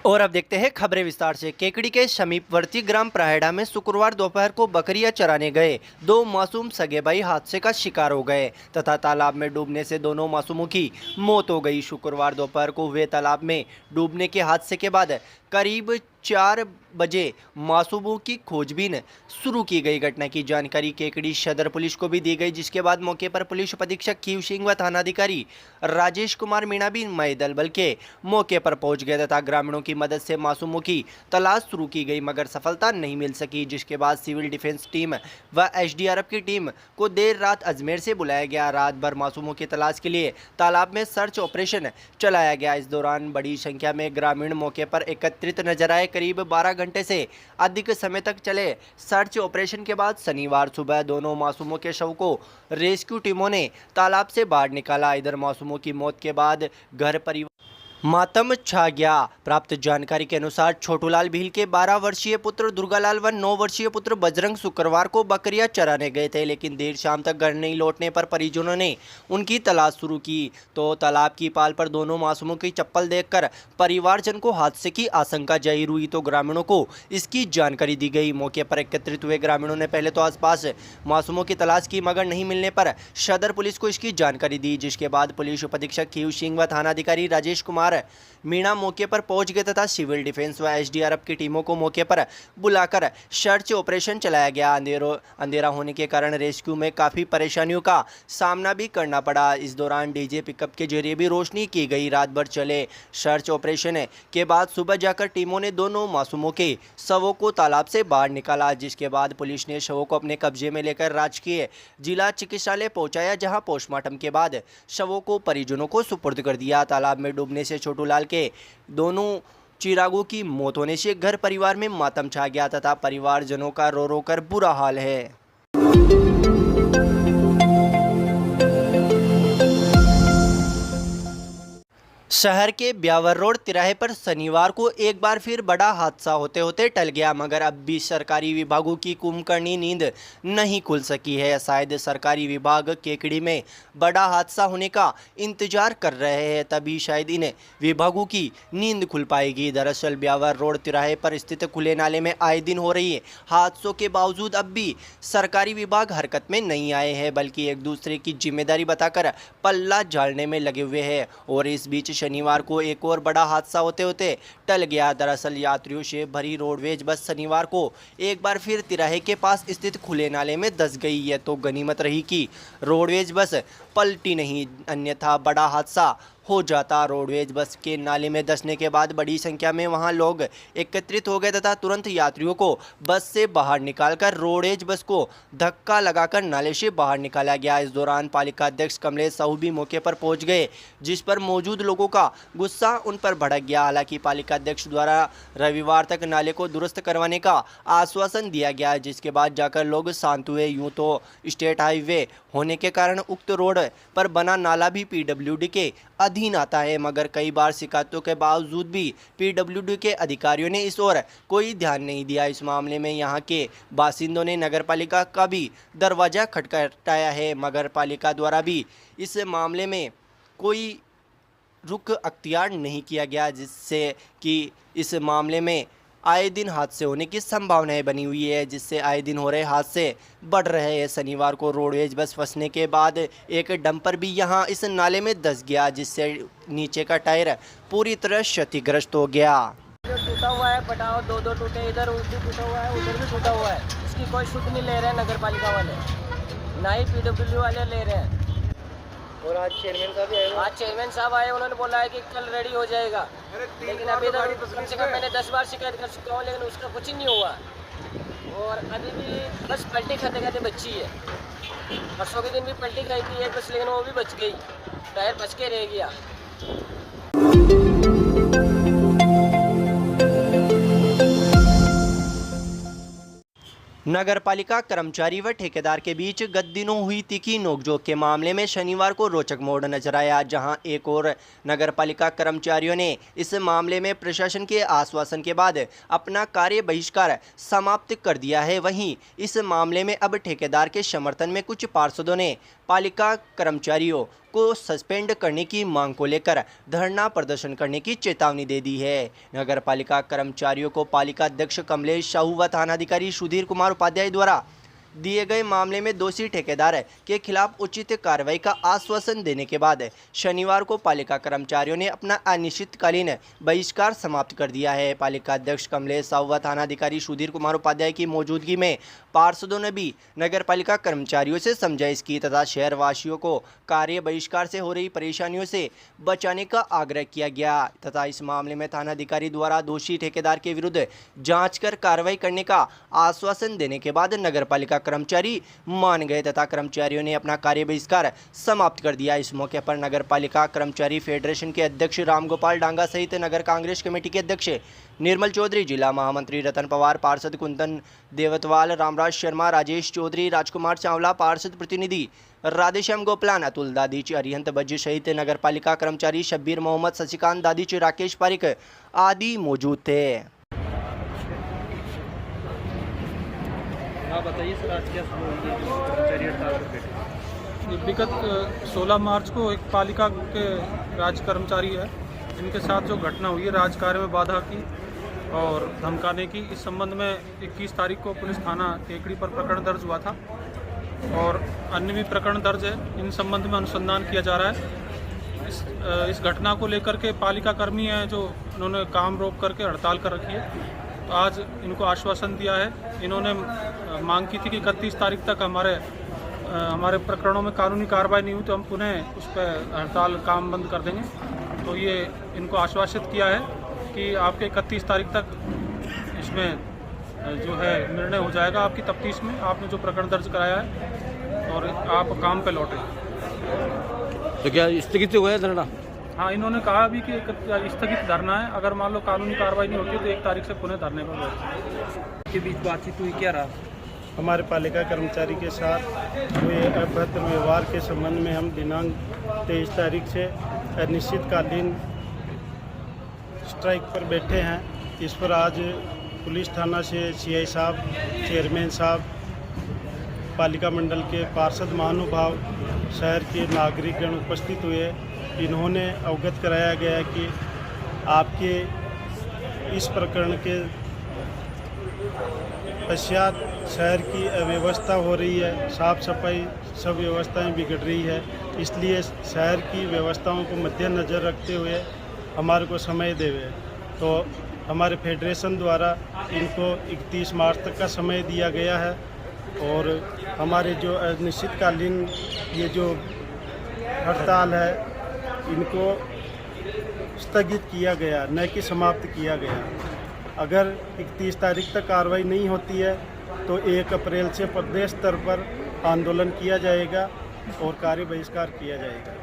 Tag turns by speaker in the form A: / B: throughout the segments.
A: और अब देखते हैं खबरें विस्तार से। केकड़ी के समीपवर्ती ग्राम प्राहेड़ा में शुक्रवार दोपहर को बकरियां चराने गए दो मासूम सगे भाई हादसे का शिकार हो गए तथा तालाब में डूबने से दोनों मासूमों की मौत हो गई। शुक्रवार दोपहर को हुए तालाब में डूबने के हादसे के बाद करीब 4 बजे मासूमों की खोजबीन शुरू की गई। घटना की जानकारी केकड़ी सदर पुलिस को भी दी गई, जिसके बाद मौके पर पुलिस उपाधीक्षक खीव सिंह व थानाधिकारी राजेश कुमार मीणा भी मई दल बल के मौके पर पहुंच गए तथा ग्रामीणों की मदद से मासूमों की तलाश शुरू की गई, मगर सफलता नहीं मिल सकी। जिसके बाद सिविल डिफेंस टीम व एसडीआरएफ की टीम को देर रात अजमेर से बुलाया गया। रात भर मासूमों की तलाश के लिए तालाब में सर्च ऑपरेशन चलाया गया। इस दौरान बड़ी संख्या में ग्रामीण मौके पर एकत्रित नजर आए। करीब 12 घंटे से अधिक समय तक चले सर्च ऑपरेशन के बाद शनिवार सुबह दोनों मासूमों के शव को रेस्क्यू टीमों ने तालाब से बाहर निकाला। इधर मासूमों की मौत के बाद घर परिवार मातम छा गया। प्राप्त जानकारी के अनुसार छोटूलाल भील के 12 वर्षीय पुत्र दुर्गालाल व 9 वर्षीय पुत्र बजरंग शुक्रवार को बकरियां चराने गए थे, लेकिन देर शाम तक घर नहीं लौटने पर परिजनों ने उनकी तलाश शुरू की तो तालाब की पाल पर दोनों मासूमों की चप्पल देखकर परिवारजन को हादसे की आशंका जाहिर हुई तो ग्रामीणों को इसकी जानकारी दी गई। मौके पर एकत्रित हुए ग्रामीणों ने पहले तो आसपास मासूमों की तलाश की, मगर नहीं मिलने पर सदर पुलिस को इसकी जानकारी दी, जिसके बाद पुलिस उपाधीक्षक खीव सिंह व थानाधिकारी राजेश कुमार मीणा मौके पर पहुंच गए तथा सिविल डिफेंस व एसडीआरएफ की टीमों को मौके पर बुलाकर सर्च ऑपरेशन चलाया गया। अंधेरा होने के कारण रेस्क्यू में काफ़ी परेशानियों का सामना भी करना पड़ा। इस दौरान डीजे पिकअप के जरिए भी रोशनी की गई। रात भर चले सर्च ऑपरेशन के बाद सुबह जाकर टीमों ने दोनों मासूमों के शवों को तालाब से बाहर निकाला, जिसके बाद पुलिस ने शवों को अपने कब्जे में लेकर राजकीय जिला चिकित्सालय पहुंचाया, जहां पोस्टमार्टम के बाद शवों को परिजनों को सुपुर्द कर दिया। तालाब में डूबने से छोटूलाल के दोनों चिरागों की मौत होने से घर परिवार में मातम छा गया तथा परिवारजनों का रो रो कर बुरा हाल है। शहर के ब्यावर रोड तिराहे पर शनिवार को एक बार फिर बड़ा हादसा होते होते टल गया, मगर अब भी सरकारी विभागों की कुंभकर्णी नींद नहीं खुल सकी है। शायद सरकारी विभाग केकड़ी में बड़ा हादसा होने का इंतजार कर रहे हैं, तभी शायद इन विभागों की नींद खुल पाएगी। दरअसल ब्यावर रोड तिराहे पर स्थित खुले नाले में आए दिन हो रही हादसों के बावजूद अब भी सरकारी विभाग हरकत में नहीं आए हैं, बल्कि एक दूसरे की जिम्मेदारी बताकर पल्ला झाड़ने में लगे हुए हैं। और इस बीच शनिवार को एक और बड़ा हादसा होते होते टल गया। दरअसल यात्रियों से भरी रोडवेज बस शनिवार को एक बार फिर तिराहे के पास स्थित खुले नाले में धंस गई है, तो गनीमत रही कि रोडवेज बस पलटी नहीं, अन्यथा बड़ा हादसा हो जाता। रोडवेज बस के नाले में धंसने के बाद बड़ी संख्या में वहां लोग एकत्रित हो गए तथा तुरंत यात्रियों को बस से बाहर निकालकर रोडवेज बस को धक्का लगाकर नाले से बाहर निकाला गया। इस दौरान पालिका अध्यक्ष कमलेश साहू भी मौके पर पहुंच गए, जिस पर मौजूद लोगों का गुस्सा उन पर भड़क गया। हालांकि पालिका अध्यक्ष द्वारा रविवार तक नाले को दुरुस्त करवाने का आश्वासन दिया गया, जिसके बाद जाकर लोग शांत हुए। यूँ तो स्टेट हाईवे होने के कारण उक्त रोड पर बना नाला भी पीडब्ल्यूडी के अधीन आता है, मगर कई बार शिकायतों के बावजूद भी पीडब्ल्यूडी के अधिकारियों ने इस ओर कोई ध्यान नहीं दिया। इस मामले में यहां के बासिंदों ने नगरपालिका का भी दरवाजा खटखटाया है, मगर पालिका द्वारा भी इस मामले में कोई रुख अख्तियार नहीं किया गया, जिससे कि इस मामले में आए दिन हादसे होने की संभावनाएं बनी हुई है, जिससे आए दिन हो रहे हादसे बढ़ रहे हैं। शनिवार को रोडवेज बस फंसने के बाद एक डंपर भी यहां इस नाले में धंस गया, जिससे नीचे का टायर पूरी तरह क्षतिग्रस्त हो गया।
B: जो टूटा हुआ है पटाव दो टूटे, इधर भी टूटा हुआ है, उधर भी टूटा हुआ है। इसकी कोई शुल्क नहीं ले रहे हैं नगर पालिका वाले, ना ही पीडब्ल्यू वाले ले रहे हैं।
A: और आज
B: चेयरमैन साहब आए, उन्होंने बोला है कि कल रेडी हो जाएगा, लेकिन अभी तक कम से कम मैंने 10 बार शिकायत कर चुका हूँ, लेकिन उसका कुछ ही नहीं हुआ। और अभी भी बस पलटी खाते खाते बच्ची है। परसों के दिन भी पलटी खाई थी एक बस, लेकिन वो भी बच गई, टायर बच के रह गया।
A: नगरपालिका कर्मचारी व ठेकेदार के बीच गत दिनों हुई तीखी नोकझोंक के मामले में शनिवार को रोचक मोड़ नजर आया, जहां एक और नगरपालिका कर्मचारियों ने इस मामले में प्रशासन के आश्वासन के बाद अपना कार्य बहिष्कार समाप्त कर दिया है। वहीं इस मामले में अब ठेकेदार के समर्थन में कुछ पार्षदों ने पालिका कर्मचारियों को सस्पेंड करने की मांग को लेकर धरना प्रदर्शन करने की चेतावनी दे दी है। नगर पालिका कर्मचारियों को पालिका अध्यक्ष कमलेश साहू व थानाधिकारी सुधीर कुमार उपाध्याय द्वारा दिए गए मामले में दोषी ठेकेदार के खिलाफ उचित कार्रवाई का आश्वासन देने के बाद शनिवार को पालिका कर्मचारियों ने अपना अनिश्चितकालीन बहिष्कार समाप्त कर दिया है। पालिका अध्यक्ष कमलेश साहू व थानाधिकारी सुधीर कुमार उपाध्याय की मौजूदगी में पार्षदों ने भी नगर पालिका कर्मचारियों से समझाइश की तथा शहरवासियों को कार्य बहिष्कार से हो रही परेशानियों से बचाने का आग्रह किया गया तथा इस मामले में थानाधिकारी द्वारा दोषी ठेकेदार के विरुद्ध जांच कर कार्रवाई करने का आश्वासन देने के बाद नगर पालिका कर्मचारी मान गए तथा कर्मचारियों ने अपना कार्य बहिष्कार समाप्त कर दिया। इस मौके पर नगर पालिका कर्मचारी फेडरेशन के अध्यक्ष रामगोपाल डांगा सहित नगर कांग्रेस कमेटी के अध्यक्ष निर्मल चौधरी, जिला महामंत्री रतन पवार, पार्षद कुंदन देवतवाल, रामराज शर्मा, राजेश चौधरी, राजकुमार चावला, पार्षद प्रतिनिधि राधेश्याम गोपलान, अतुल दादीच, अरिहंत बज्ज सहित नगर पालिका कर्मचारी शब्बीर मोहम्मद, शशिकांत दादीच, राकेश पारिक आदि मौजूद थे।
C: बताइए सर, आज क्या कर्मचारी हड़ताल पर बैठे? विगत 16 मार्च को एक पालिका के राज्य कर्मचारी है जिनके साथ जो घटना हुई है राज कार्य में बाधा की और धमकाने की, इस संबंध में 21 तारीख को पुलिस थाना केकड़ी पर प्रकरण दर्ज हुआ था और अन्य भी प्रकरण दर्ज है। इन संबंध में अनुसंधान किया जा रहा है। इस घटना को लेकर के पालिका कर्मी हैं जो उन्होंने काम रोक करके हड़ताल कर रखी है। तो आज इनको आश्वासन दिया है। इन्होंने मांग की थी कि 31 तारीख तक हमारे प्रकरणों में कानूनी कार्रवाई नहीं हुई तो हम पुनः उस पर हड़ताल काम बंद कर देंगे। तो ये इनको आश्वासित किया है कि आपके 31 तारीख तक इसमें जो है निर्णय हो जाएगा आपकी तफ्तीश में, आपने जो प्रकरण दर्ज कराया है, और आप काम पे लौटें।
D: तो क्या स्थगित हुआ है धरना?
C: हाँ, इन्होंने कहा भी कि स्थगित धरना है, अगर मान लो कानूनी कार्रवाई नहीं होती तो 1 तारीख से पुनः धरने पर बैठे।
D: के बीच बातचीत हुई, क्या रहा?
E: हमारे पालिका कर्मचारी के साथ हुए अभद्र व्यवहार के संबंध में हम दिनांक 23 तारीख से अनिश्चितकालीन स्ट्राइक पर बैठे हैं। इस पर आज पुलिस थाना से सीआई साहब, चेयरमैन साहब, पालिका मंडल के पार्षद महानुभाव, शहर के नागरिकगण उपस्थित हुए। इन्होंने अवगत कराया गया कि आपके इस प्रकरण के पश्चात शहर की अव्यवस्था हो रही है, साफ सफाई सब व्यवस्थाएं बिगड़ रही है, इसलिए शहर की व्यवस्थाओं को मद्देनज़र रखते हुए हमारे को समय देवे। तो हमारे फेडरेशन द्वारा इनको 31 मार्च तक का समय दिया गया है और हमारे जो अनिश्चितकालीन ये जो हड़ताल है इनको स्थगित किया गया, न कि समाप्त किया गया। अगर 31 तारीख तक कार्रवाई नहीं होती है तो 1 अप्रैल से प्रदेश स्तर पर आंदोलन किया जाएगा और कार्य बहिष्कार किया जाएगा।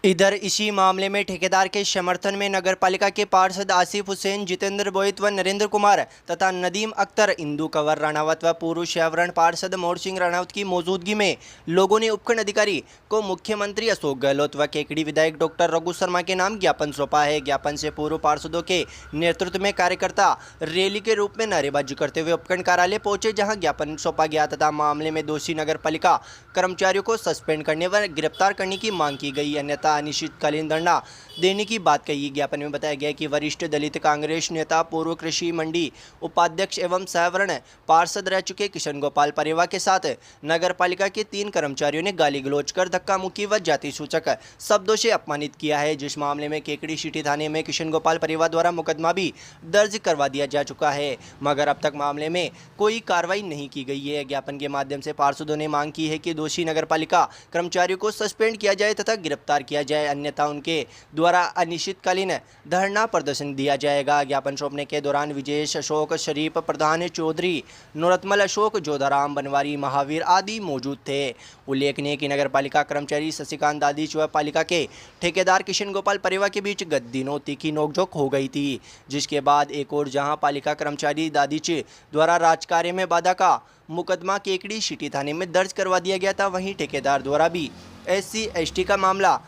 A: इधर इसी मामले में ठेकेदार के समर्थन में नगरपालिका के पार्षद आसिफ हुसैन, जितेंद्र बोहित व नरेंद्र कुमार तथा नदीम अख्तर, इंदू कंवर राणावत व पूर्व शहरवरण पार्षद मोर सिंह राणावत की मौजूदगी में लोगों ने उपखंड अधिकारी को मुख्यमंत्री अशोक गहलोत व केकड़ी विधायक डॉक्टर रघु शर्मा के नाम ज्ञापन सौंपा है। ज्ञापन से पूर्व पार्षदों के नेतृत्व में कार्यकर्ता रैली के रूप में नारेबाजी करते हुए उपखंड कार्यालय पहुंचे, जहां ज्ञापन सौंपा गया तथा मामले में दोषी नगरपालिका कर्मचारियों को सस्पेंड करने व गिरफ्तार करने की मांग की गई, अन्यथा अनिश्चितकालीन धरना देने की बात कही। ज्ञापन में बताया गया कि वरिष्ठ दलित कांग्रेस नेता, पूर्व कृषि मंडी उपाध्यक्ष एवं सहवरण पार्षद रह चुके किशन गोपाल परेवा के साथ नगरपालिका के 3 कर्मचारियों ने गाली गलौज कर धक्का मुक्की व जाति सूचक शब्दों से अपमानित किया है, जिस मामले में केकड़ी सिटी थाने में किशन गोपाल परेवा द्वारा मुकदमा भी दर्ज करवा दिया जा चुका है, मगर अब तक मामले में कोई कार्रवाई नहीं की गई है। ज्ञापन के माध्यम से पार्षदों ने मांग की है कि दोषी नगरपालिका कर्मचारियों को सस्पेंड किया जाए तथा गिरफ्तार किया जाए, अन्यथा उनके द्वारा अनिश्चितकालीन धरना प्रदर्शन दिया जाएगा। ज्ञापन सौंपने के दौरान विजेश अशोक, शरीफ प्रधान, चौधरी नूरतमल अशोक, जोधाराम बनवारी, महावीर आदि मौजूद थे। उल्लेखनीय कि नगरपालिका कर्मचारी शशिकांत दादीच व पालिका के ठेकेदार किशन गोपाल परेवा के बीच गत दिनों तीखी नोकझोंक हो गई थी, जिसके बाद एक और जहां पालिका कर्मचारी दादीच द्वारा राजकार्य में बाधा का मुकदमा केकड़ी सिटी थाने में दर्ज करवा दिया गया था, वहीं ठेकेदार द्वारा भी SC/ST का मामला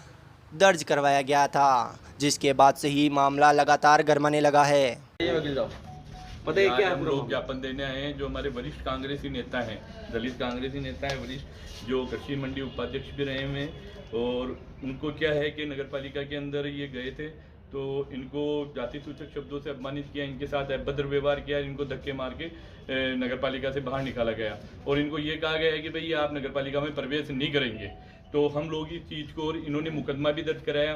A: दर्ज करवाया गया था, जिसके बाद से ही मामला लगातार गरमाने लगा है।
D: बताइए
F: यहाँ
D: क्या
F: हम
D: पूरा
F: लोग
D: मामला?
F: ज्ञापन देने आए हैं। जो हमारे वरिष्ठ कांग्रेसी नेता हैं, दलित कांग्रेसी नेता हैं वरिष्ठ, जो कृषि मंडी उपाध्यक्ष भी रहे हुए हैं, और उनको क्या है कि नगर पालिका के अंदर ये गए थे तो इनको जाति सूचक शब्दों से अपमानित किया, इनके साथ अभद्र व्यवहार किया, इनको धक्के मार के नगर पालिका से बाहर निकाला गया और इनको ये कहा गया है कि भाई आप नगर पालिका में प्रवेश नहीं करेंगे। तो हम लोग इस चीज़ को, और इन्होंने मुकदमा भी दर्ज कराया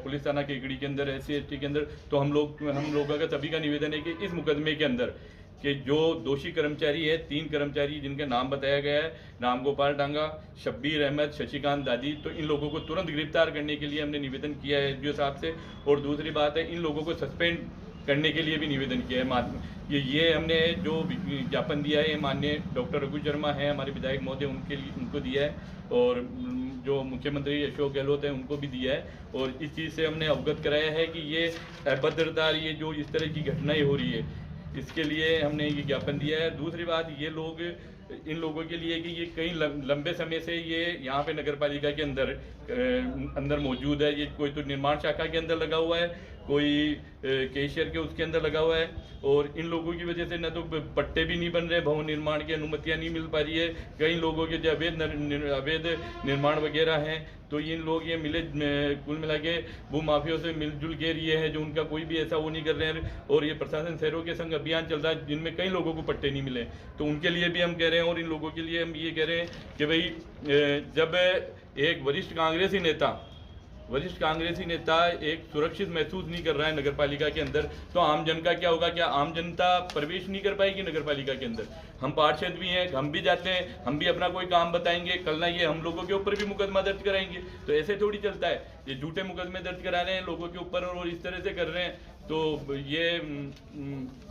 F: पुलिस थाना केकड़ी के अंदर, SC/ST के अंदर। तो हम लोगों का सभी का निवेदन है कि इस मुकदमे के अंदर कि जो दोषी कर्मचारी है, 3 कर्मचारी जिनके नाम बताया गया है, राम गोपाल डांगा, शब्बीर अहमद, शशिकांत दादी, तो इन लोगों को तुरंत गिरफ्तार करने के लिए हमने निवेदन किया है SDO साहब से। और दूसरी बात है, इन लोगों को सस्पेंड करने के लिए भी निवेदन किया है। ये हमने जो ज्ञापन दिया है, ये माननीय डॉक्टर रघु शर्मा है हमारे विधायक महोदय, उनको दिया है, और जो मुख्यमंत्री अशोक गहलोत हैं उनको भी दिया है। और इस चीज़ से हमने अवगत कराया है कि ये अभद्रता, ये जो इस तरह की घटनाएं हो रही है, इसके लिए हमने ये ज्ञापन दिया है। दूसरी बात, ये लोग, इन लोगों के लिए कि ये कई लंबे समय से ये यहाँ पे नगर पालिका के अंदर मौजूद है। ये कोई तो निर्माण शाखा के अंदर लगा हुआ है, कोई कैशियर के उसके अंदर लगा हुआ है, और इन लोगों की वजह से न तो पट्टे भी नहीं बन रहे, भवन निर्माण की अनुमतियाँ नहीं मिल पा रही है। कई लोगों के जो अवैध निर्माण वगैरह हैं, तो इन लोग ये कुल मिला के भूमाफियों से मिलजुल के ये है जो उनका कोई भी ऐसा वो नहीं कर रहे हैं। और ये प्रशासन शहरों के संग अभियान चल रहा है जिनमें कई लोगों को पट्टे नहीं मिले, तो उनके लिए भी हम कह रहे हैं। और इन लोगों के लिए हम ये कह रहे हैं कि भाई जब एक वरिष्ठ कांग्रेसी नेता एक सुरक्षित महसूस नहीं कर रहा है नगर पालिका के अंदर, तो आम जन का क्या होगा? क्या आम जनता प्रवेश नहीं कर पाएगी नगर पालिका के अंदर? हम पार्षद भी हैं, हम भी जाते हैं, हम भी अपना कोई काम बताएंगे, कल ना ये हम लोगों के ऊपर भी मुकदमा दर्ज कराएंगे। तो ऐसे थोड़ी चलता है, ये झूठे मुकदमे दर्ज करा रहे हैं लोगों के ऊपर और इस तरह से कर रहे हैं, तो ये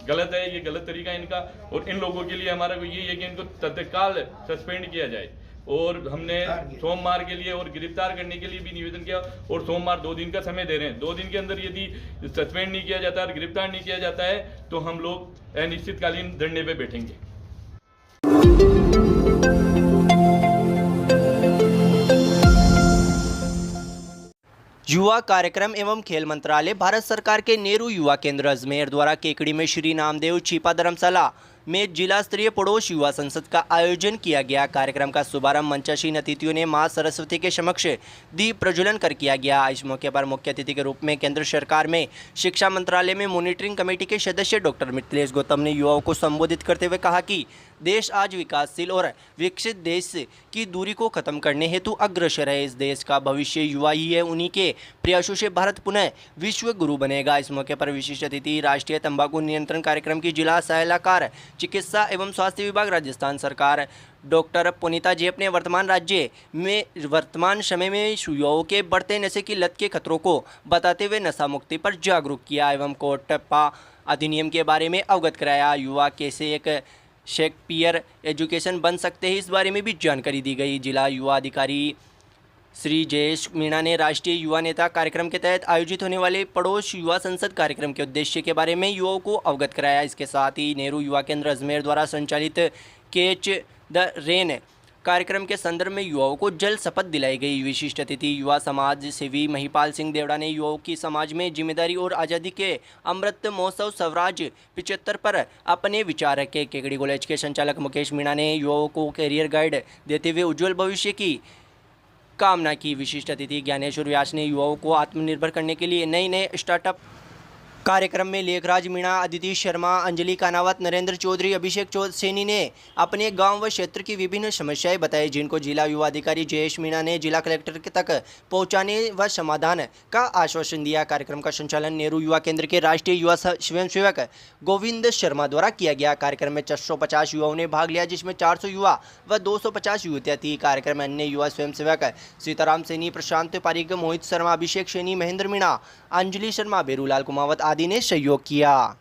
F: गलत है, ये गलत तरीका है इनका। और इन लोगों के लिए हमारा ये है कि इनको तत्काल सस्पेंड किया जाए। और हमने सोमवार के लिए और गिरफ्तार करने के लिए भी निवेदन किया, और सोमवार 2 दिन का समय दे रहे हैं। 2 दिन के अंदर यदि सस्पेंड नहीं किया जाता और गिरफ्तार नहीं किया जाता है तो हम लोग अनिश्चितकालीन धरने पे बैठेंगे।
A: युवा कार्यक्रम एवं खेल मंत्रालय, भारत सरकार के नेहरू युवा केंद्र अजमेर द्वारा केकड़ी में श्री नामदेव छिपा धर्मशाला में जिला स्तरीय पड़ोस युवा संसद का आयोजन किया गया। कार्यक्रम का शुभारंभ मंचासीन अतिथियों ने मां सरस्वती के समक्ष दीप प्रज्वलन कर किया गया। इस मौके पर मुख्य अतिथि के रूप में केंद्र सरकार में शिक्षा मंत्रालय में मॉनिटरिंग कमेटी के सदस्य डॉक्टर मिथिलेश गौतम ने युवाओं को संबोधित करते हुए कहा कि देश आज विकासशील और विकसित देश की दूरी को खत्म करने हेतु अग्रसर है। इस देश का भविष्य युवा ही है, उन्हीं के प्रयासों से भारत पुनः विश्व गुरु बनेगा। इस मौके पर विशिष्ट अतिथि राष्ट्रीय तंबाकू नियंत्रण कार्यक्रम की जिला सलाहकार चिकित्सा एवं स्वास्थ्य विभाग राजस्थान सरकार डॉक्टर पुनीता जेप ने वर्तमान समय में युवाओं के बढ़ते नशे की लत के खतरों को बताते हुए नशा मुक्ति पर जागरूक किया एवं कोटपा अधिनियम के बारे में अवगत कराया। युवा कैसे एक शेक्सपियर एजुकेशन बन सकते हैं, इस बारे में भी जानकारी दी गई। जिला युवा अधिकारी श्री जयेश मीणा ने राष्ट्रीय युवा नेता कार्यक्रम के तहत आयोजित होने वाले पड़ोस युवा संसद कार्यक्रम के उद्देश्य के बारे में युवाओं को अवगत कराया। इसके साथ ही नेहरू युवा केंद्र अजमेर द्वारा संचालित कैच द रेन कार्यक्रम के संदर्भ में युवाओं को जल शपथ दिलाई गई। विशिष्ट अतिथि युवा समाज सेवी महिपाल सिंह देवड़ा ने युवाओं की समाज में जिम्मेदारी और आज़ादी के अमृत महोत्सव स्वराज 75 पर अपने विचार रखे। केकड़ी कॉलेज के संचालक मुकेश मीणा ने युवाओं को कैरियर गाइड देते हुए उज्जवल भविष्य की कामना की। विशिष्ट अतिथि ज्ञानेश्वर व्यास ने युवाओं को आत्मनिर्भर करने के लिए नए स्टार्टअप कार्यक्रम में लेखराज मीणा, अदिति शर्मा, अंजलि कानावत, नरेंद्र चौधरी, अभिषेक सैनी ने अपने गांव व क्षेत्र की विभिन्न समस्याएं बताई, जिनको जिला युवा अधिकारी जयेश मीणा ने जिला कलेक्टर तक पहुंचाने व समाधान का आश्वासन दिया। कार्यक्रम का संचालन नेहरू युवा केंद्र के राष्ट्रीय युवा स्वयंसेवक गोविंद शर्मा द्वारा किया गया। कार्यक्रम में 450 युवाओं ने भाग लिया, जिसमें 400 युवा व 250 युवतियाँ थी। कार्यक्रम में अन्य युवा स्वयंसेवक सीताराम सैनी, प्रशांत पारिक, मोहित शर्मा, अभिषेक सैनी, महेंद्र मीणा, अंजलि शर्मा, बेरूलाल कुमावत आदि ने सहयोग किया।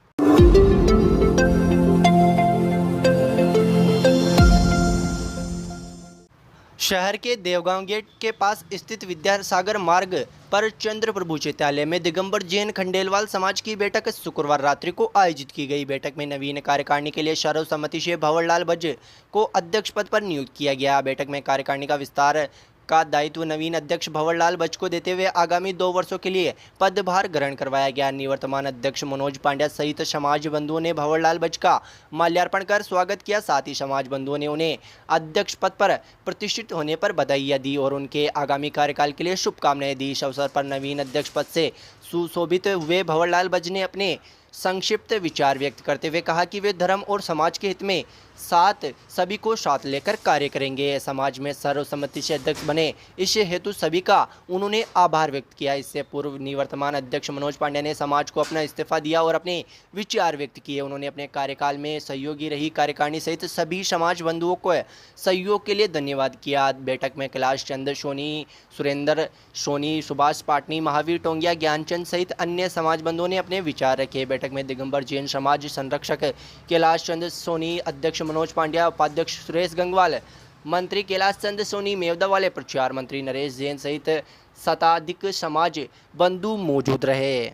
A: शहर के देवगांव गेट के पास स्थित विद्यासागर मार्ग पर चंद्र प्रभु चित्यालय में दिगंबर जैन खंडेलवाल समाज की बैठक शुक्रवार रात्रि को आयोजित की गई। बैठक में नवीन कार्यकारिणी के लिए सर्वसम्मति से भंवरलाल भज्ज को अध्यक्ष पद पर नियुक्त किया गया। बैठक में कार्यकारिणी का विस्तार का दायित्व नवीन अध्यक्ष भंवरलाल बज को देते हुए आगामी 2 वर्षों के लिए पदभार ग्रहण करवाया गया। निवर्तमान अध्यक्ष मनोज पांड्या सहित समाज बंधुओं ने भंवरलाल बज का माल्यार्पण कर स्वागत किया। साथ ही समाज बंधुओं ने उन्हें अध्यक्ष पद पर प्रतिष्ठित होने पर बधाइयां दी और उनके आगामी कार्यकाल के लिए शुभकामनाएं दी। इस अवसर पर नवीन अध्यक्ष पद से सुशोभित हुए भंवरलाल बज ने अपने संक्षिप्त विचार व्यक्त करते हुए कहा कि वे धर्म और समाज के हित में सभी को साथ लेकर कार्य करेंगे। समाज में सर्वसम्मति से अध्यक्ष बने, इस हेतु सभी का उन्होंने आभार व्यक्त किया। इससे पूर्व निवर्तमान अध्यक्ष मनोज पांड्या ने समाज को अपना इस्तीफा दिया और अपने विचार व्यक्त किए। उन्होंने अपने कार्यकाल में सहयोगी रही कार्यकारिणी सहित सभी समाज बंधुओं को सहयोग के लिए धन्यवाद किया। बैठक में कैलाश चंद सोनी, सुरेंद्र सोनी, सुभाष पाटनी, महावीर टोंगिया, ज्ञानचंद सहित अन्य समाज बंधुओं ने अपने विचार रखे। बैठक में दिगंबर जैन समाज संरक्षक कैलाश चंद सोनी, अध्यक्ष मनोज पांड्या, उपाध्यक्ष सुरेश गंगवाल, मंत्री कैलाश चंद सोनी, मेवदावाले, प्रचार मंत्री नरेश जैन सहित शताधिक समाज बंधु मौजूद रहे।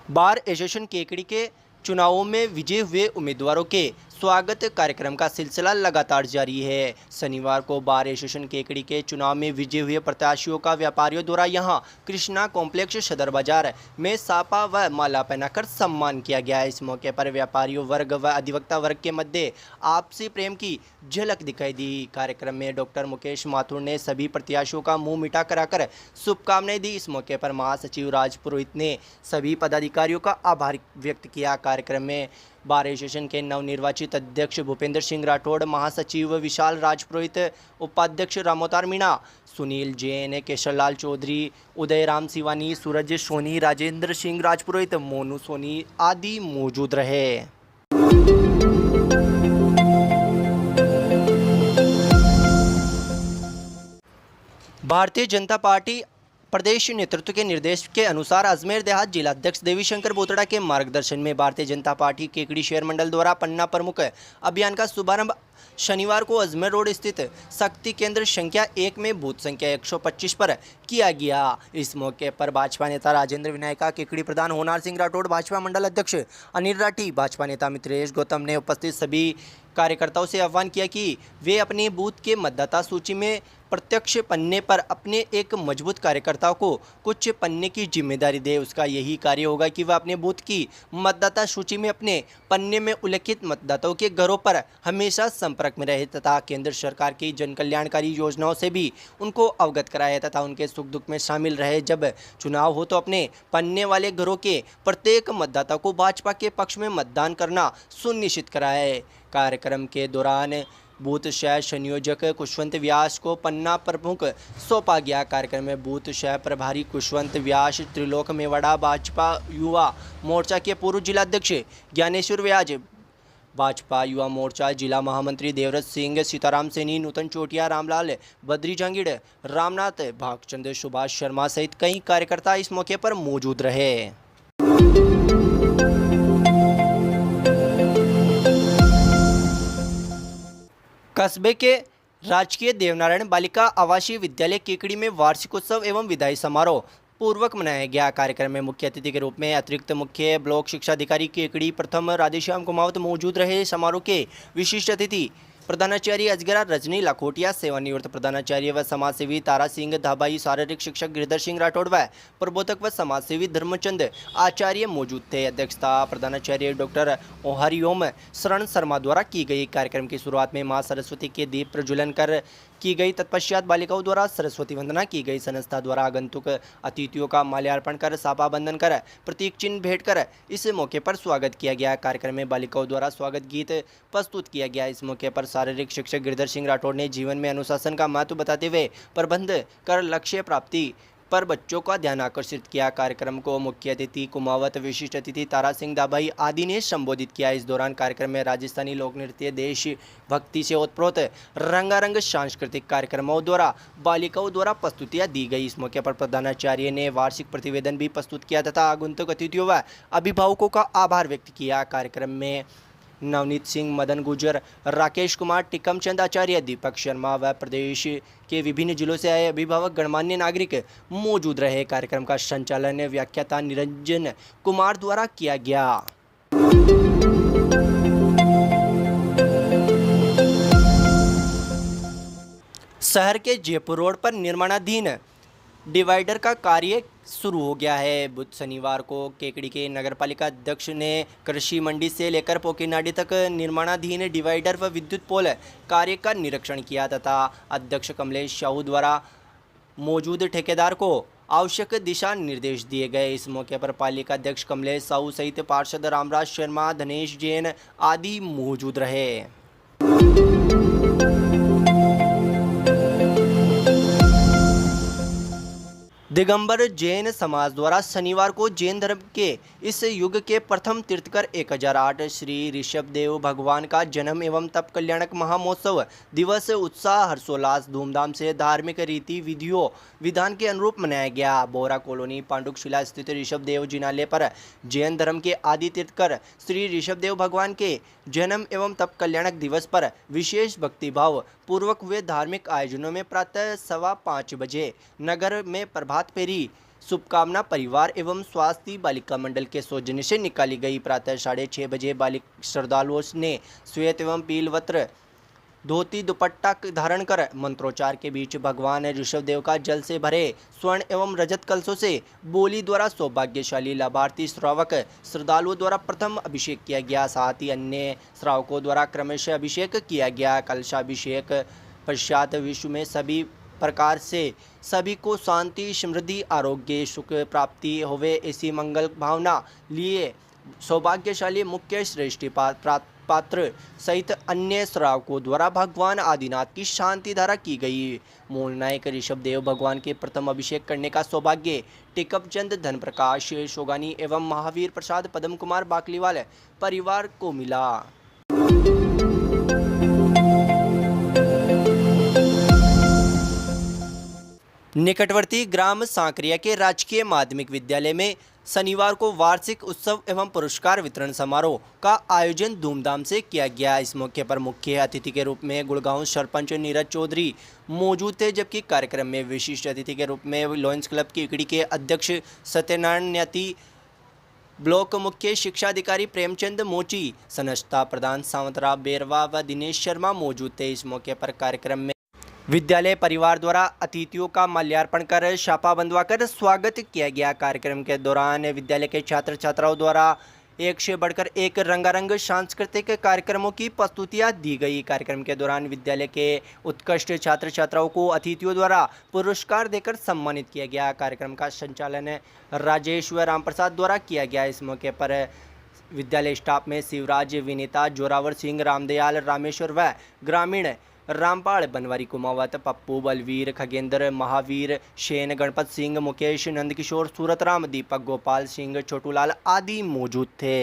A: बार एसोसिएशन केकड़ी के चुनावों में विजय हुए उम्मीदवारों के स्वागत कार्यक्रम का सिलसिला लगातार जारी है। शनिवार को बार एसोसिएशन केकड़ी के चुनाव में विजय हुए प्रत्याशियों का व्यापारियों द्वारा यहां कृष्णा कॉम्प्लेक्स सदर बाजार में सापा व माला पहनाकर सम्मान किया गया। इस मौके पर व्यापारियों वर्ग व अधिवक्ता वर्ग के मध्य आपसी प्रेम की झलक दिखाई दी। कार्यक्रम में डॉक्टर मुकेश माथुर ने सभी प्रत्याशियों का मुंह मीठा कराकर शुभकामनाएं दी। इस मौके पर महासचिव राज पुरोहित ने सभी पदाधिकारियों का आभार व्यक्त किया। कार्यक्रम में बार एसोसिएशन के नवनिर्वाचित अध्यक्ष भूपेंद्र सिंह राठौड़, महासचिव विशाल राजपुरोहित, उपाध्यक्ष रामोतार मीणा, सुनील जैन, केशरलाल चौधरी, उदयराम सिवानी, सूरज सोनी, राजेंद्र सिंह राजपुरोहित, मोनू सोनी आदि मौजूद रहे। भारतीय जनता पार्टी प्रदेश नेतृत्व के निर्देश के अनुसार अजमेर देहात जिला अध्यक्ष देवीशंकर बोतड़ा के मार्गदर्शन में भारतीय जनता पार्टी केकड़ी शहर मंडल द्वारा पन्ना प्रमुख अभियान का शुभारंभ शनिवार को अजमेर रोड स्थित शक्ति केंद्र संख्या 1 में बूथ संख्या 125 पर किया गया। इस मौके पर भाजपा नेता राजेंद्र विनायका, केकड़ी प्रधान होनार सिंह राठौड़, भाजपा मंडल अध्यक्ष अनिल राठी, भाजपा नेता मित्रेश गौतम ने उपस्थित सभी कार्यकर्ताओं से आह्वान किया कि वे अपने बूथ के मतदाता सूची में प्रत्यक्ष पन्ने पर अपने एक मजबूत कार्यकर्ताओं को कुछ पन्ने की जिम्मेदारी दे। उसका यही कार्य होगा कि वह अपने बूथ की मतदाता सूची में अपने पन्ने में उल्लेखित मतदाताओं के घरों पर हमेशा संपर्क में रहे तथा केंद्र सरकार की जन कल्याणकारी योजनाओं से भी उनको अवगत कराए तथा उनके सुख दुख में शामिल रहे। जब चुनाव हो तो अपने पन्ने वाले घरों के प्रत्येक मतदाता को भाजपा के पक्ष में मतदान करना सुनिश्चित कराए। कार्यक्रम के दौरान बूथ शह संयोजक कुशवंत व्यास को पन्ना प्रमुख सौंपा गया। कार्यक्रम में बूथ शह प्रभारी कुशवंत व्यास, त्रिलोक मेवाड़ा, भाजपा युवा मोर्चा के पूर्व जिलाध्यक्ष ज्ञानेश्वर व्याज, भाजपा युवा मोर्चा जिला महामंत्री देवव्रत सिंह, सीताराम सैनी, नूतन चोटिया, रामलाल, बद्री जहांगीर, रामनाथ, भागचंद, सुभाष शर्मा सहित कई कार्यकर्ता इस मौके पर मौजूद रहे। कस्बे के राजकीय देवनारायण बालिका आवासीय विद्यालय केकड़ी में वार्षिकोत्सव एवं विदाई समारोह पूर्वक मनाया गया। कार्यक्रम में मुख्य अतिथि के रूप में अतिरिक्त मुख्य ब्लॉक शिक्षा अधिकारी केकड़ी प्रथम राधेश्याम कुमावत मौजूद रहे। समारोह के विशिष्ट अतिथि प्रधानाचार्य अजगरा रजनी लाखोटिया, सेवानिवृत्त प्रधानाचार्य व समाजसेवी तारा सिंह धाबाई, शारीरिक शिक्षक गिरधर सिंह राठौड़ व प्रबोधक व समाजसेवी धर्मचंद आचार्य मौजूद थे। अध्यक्षता प्रधानाचार्य डॉक्टर हरिओम शरण शर्मा द्वारा की गई। कार्यक्रम की शुरुआत में मां सरस्वती के दीप प्रज्वलन कर की गई। तत्पश्चात बालिकाओं द्वारा सरस्वती वंदना की गई। संस्था द्वारा आगंतुक अतिथियों का माल्यार्पण कर, सापा बंधन कर, प्रतीक चिन्ह भेंट कर इस मौके पर स्वागत किया गया। कार्यक्रम में बालिकाओं द्वारा स्वागत गीत प्रस्तुत किया गया। इस मौके पर शारीरिक शिक्षक गिरधर सिंह राठौड़ ने जीवन में अनुशासन का महत्व बताते हुए प्रबंध कर लक्ष्य प्राप्ति पर बच्चों का ध्यान आकर्षित किया। कार्यक्रम को मुख्य अतिथि कुमावत, विशिष्ट अतिथि तारा सिंह दाभाई आदि ने संबोधित किया। इस दौरान कार्यक्रम में राजस्थानी लोक नृत्य, देश भक्ति से ओतप्रोत रंगारंग सांस्कृतिक कार्यक्रमों द्वारा बालिकाओं द्वारा प्रस्तुतियां दी गई। इस मौके पर प्रधानाचार्य ने वार्षिक प्रतिवेदन भी प्रस्तुत किया तथा आगंतुक अतिथियों व अभिभावकों का आभार व्यक्त किया। कार्यक्रम में नवनीत सिंह, मदन गुजर, राकेश कुमार, टिकमचंद आचार्य, दीपक शर्मा व प्रदेश के विभिन्न जिलों से आए अभिभावक, गणमान्य नागरिक मौजूद रहे। कार्यक्रम का संचालन व्याख्याता निरंजन कुमार द्वारा किया गया। शहर के जयपुर रोड पर निर्माणाधीन डिवाइडर का कार्य शुरू हो गया है। बुध शनिवार को केकड़ी के नगरपालिका अध्यक्ष ने कृषि मंडी से लेकर पोकीनाडी तक निर्माणाधीन डिवाइडर व विद्युत पोल कार्य का निरीक्षण किया तथा अध्यक्ष कमलेश साहू द्वारा मौजूद ठेकेदार को आवश्यक दिशा निर्देश दिए गए। इस मौके पर पालिका अध्यक्ष कमलेश साहू सहित पार्षद रामराज शर्मा, धनेश जैन आदि मौजूद रहे। दिगंबर जैन समाज द्वारा शनिवार को जैन धर्म के इस युग के प्रथम तीर्थकर 1008 श्री ऋषभदेव भगवान का जन्म एवं तप कल्याणक महामहोत्सव दिवस उत्साह हर्षोल्लास धूमधाम से धार्मिक रीति विधियों विधान के अनुरूप मनाया गया। बोरा कॉलोनी पांडुकशिला स्थित ऋषभदेव जिनालय पर जैन धर्म के आदि तीर्थकर श्री ऋषभदेव भगवान के जन्म एवं तप कल्याणक दिवस पर विशेष भक्तिभाव पूर्वक हुए धार्मिक आयोजनों में प्रातः 5:15 बजे नगर में प्रभात फेरी शुभकामना परिवार एवं स्वास्थ्य बालिका मंडल के सौजन्य से निकाली गई। प्रातः 6:30 बजे श्रद्धालुओं ने श्वेत एवं पील वस्त्र धोती दुपट्टा धारण कर मंत्रोच्चार के बीच भगवान ऋषभदेव का जल से भरे स्वर्ण एवं रजत कलशों से बोली द्वारा सौभाग्यशाली लाभार्थी श्रावक श्रद्धालुओं द्वारा प्रथम अभिषेक किया गया। साथ ही अन्य श्रावकों द्वारा क्रमशः अभिषेक किया गया। कलशाभिषेक पश्चात विश्व में सभी प्रकार से सभी को शांति समृद्धि आरोग्य सुख प्राप्ति होवे ऐसी मंगल भावना लिए सौभाग्यशाली मुख्य श्रेष्ठी पात्र सहित अन्य श्रावकों द्वारा भगवान आदिनाथ की शांति धारा की गई। मूल नायक ऋषभदेव भगवान के प्रथम अभिषेक करने का सौभाग्य टेकअप चंद धन प्रकाश शोगानी एवं महावीर प्रसाद पद्म कुमार बाकलीवाल परिवार को मिला। निकटवर्ती ग्राम सांकरिया के राजकीय माध्यमिक विद्यालय में शनिवार को वार्षिक उत्सव एवं पुरस्कार वितरण समारोह का आयोजन धूमधाम से किया गया। इस मौके पर मुख्य अतिथि के रूप में गुड़गांव सरपंच नीरज चौधरी मौजूद थे, जबकि कार्यक्रम में विशिष्ट अतिथि के रूप में लॉयंस क्लब केकड़ी के अध्यक्ष सत्यनारायण न्याती, ब्लॉक मुख्य शिक्षा अधिकारी प्रेमचंद मोची, संस्था प्रधान सावंतराव बेरवा व दिनेश शर्मा मौजूद थे। इस मौके पर कार्यक्रम में विद्यालय परिवार द्वारा अतिथियों का माल्यार्पण कर शापा बंधवाकर स्वागत किया गया। कार्यक्रम के दौरान विद्यालय के छात्र छात्राओं द्वारा एक से बढ़कर एक रंगारंग सांस्कृतिक कार्यक्रमों की प्रस्तुतियां दी गई। कार्यक्रम के दौरान विद्यालय के उत्कृष्ट छात्र छात्राओं को अतिथियों द्वारा पुरस्कार देकर सम्मानित किया गया। कार्यक्रम का संचालन राजेश व रामप्रसाद द्वारा किया गया। इस मौके पर विद्यालय स्टाफ में शिवराज, विनीता, जोरावर सिंह, रामदयाल, रामेश्वर व ग्रामीण रामपाल, बनवारी, कुमावत, पप्पू, बलवीर, खगेंद्र, महावीर, शेन, गणपत सिंह, मुकेश, नंदकिशोर, सूरतराम, दीपक, गोपाल सिंह, छोटूलाल आदि मौजूद थे।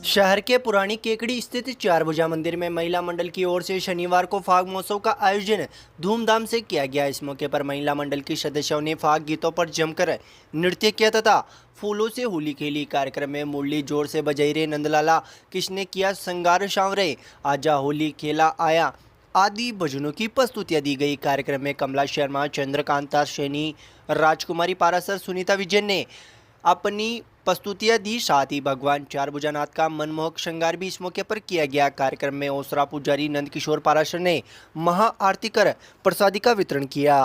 A: शहर के पुरानी केकड़ी स्थित चारभुजा मंदिर में महिला मंडल की ओर से शनिवार को फाग महोत्सव का आयोजन धूमधाम से किया गया। इस मौके पर महिला मंडल की सदस्यों ने फाग गीतों पर जमकर नृत्य किया तथा फूलों से होली खेली। कार्यक्रम में मुरली जोर से बजाई रे, नंदलाला किसने किया श्रृंगार सांवरे, आजा होली खेला आया आदि भजनों की प्रस्तुतियां दी गई। कार्यक्रम में कमला शर्मा, चंद्रकांता सैनी, राजकुमारी पारासर, सुनीता विजय ने अपनी प्रस्तुतियां दी। साथ ही भगवान चारभुजानाथ का मनमोहक श्रृंगार भी इस मौके पर किया गया। कार्यक्रम में ओसरा पुजारी नंदकिशोर पाराशर ने महाआरती कर प्रसादी का वितरण किया।